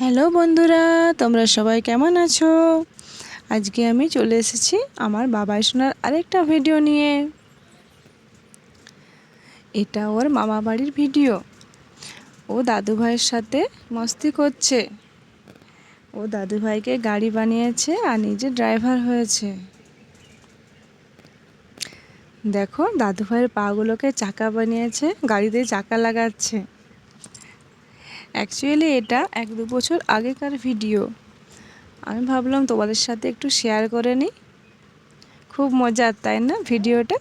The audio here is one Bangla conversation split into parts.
হ্যালো বন্ধুরা, তোমরা সবাই কেমন আছো? আজকে আমি চলে এসেছি আমার বাবাই সোনার আরেকটা ভিডিও নিয়ে। এটা ওর মামা বাড়ির ভিডিও। ও দাদু ভাইয়ের সাথে মস্তি করছে। ও দাদু ভাইকে গাড়ি বানিয়েছে আর নিজে ড্রাইভার হয়েছে। দেখো, দাদু ভাইয়ের পাগুলোকে চাকা বানিয়েছে, গাড়িতে চাকা লাগাচ্ছে। অ্যাকচুয়ালি এটা 1-2 বছর আগেকার ভিডিও। আমি ভাবলাম তোমাদের সাথে একটু শেয়ার করে নিই। খুব মজার, তাই না ভিডিওটা?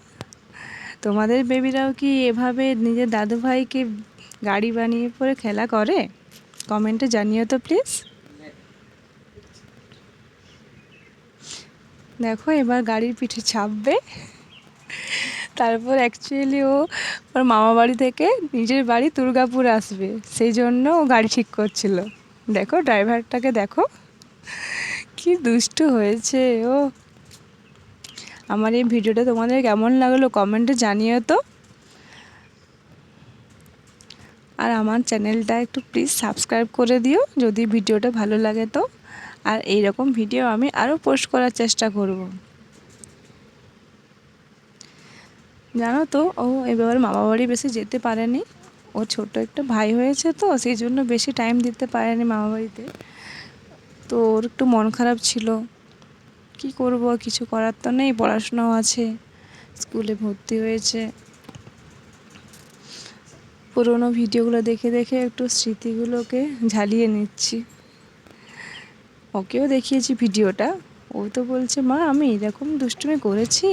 তোমাদের বেবিরাও কি এভাবে নিজের দাদু ভাইকে গাড়ি বানিয়ে পরে খেলা করে? কমেন্টে জানিও তো প্লিজ। দেখো, এবার গাড়ির পিঠে চাপবে। তারপর অ্যাকচুয়ালি ওর মামা বাড়ি থেকে নিজের বাড়ি দুর্গাপুর আসবে, সেই জন্য ও গাড়ি ঠিক করছিল। দেখো ড্রাইভারটাকে, দেখো কি দুষ্টু হয়েছে ও। আমার এই ভিডিওটা তোমাদের কেমন লাগলো কমেন্টে জানিও তো। আর আমার চ্যানেলটা একটু প্লিজ সাবস্ক্রাইব করে দিও যদি ভিডিওটা ভালো লাগে তো। আর এই রকম ভিডিও আমি আরও পোস্ট করার চেষ্টা করব। জানো তো, ও এবার মামা বাড়ি বেশি যেতে পারেনি। ও ছোট একটা ভাই হয়েছে তো, সেই জন্য বেশি টাইম দিতে পারেনি মামা বাড়িতে। তো ওর একটু মন খারাপ ছিল। কি করব, কিছু করার তো নেই, পড়াশোনাও আছে, স্কুলে ভর্তি হয়েছে। পুরোনো ভিডিওগুলো দেখে দেখে একটু স্মৃতিগুলোকে ঝালিয়ে নিচ্ছি। ওকেও দেখিয়েছি ভিডিওটা। ও তো বলছে, মা আমি এরকম দুষ্টুমি করেছি।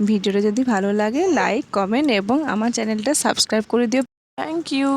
ভিডিওটা যদি ভালো লাগে লাইক, কমেন্ট এবং আমার চ্যানেলটা সাবস্ক্রাইব করে দিও। Thank you.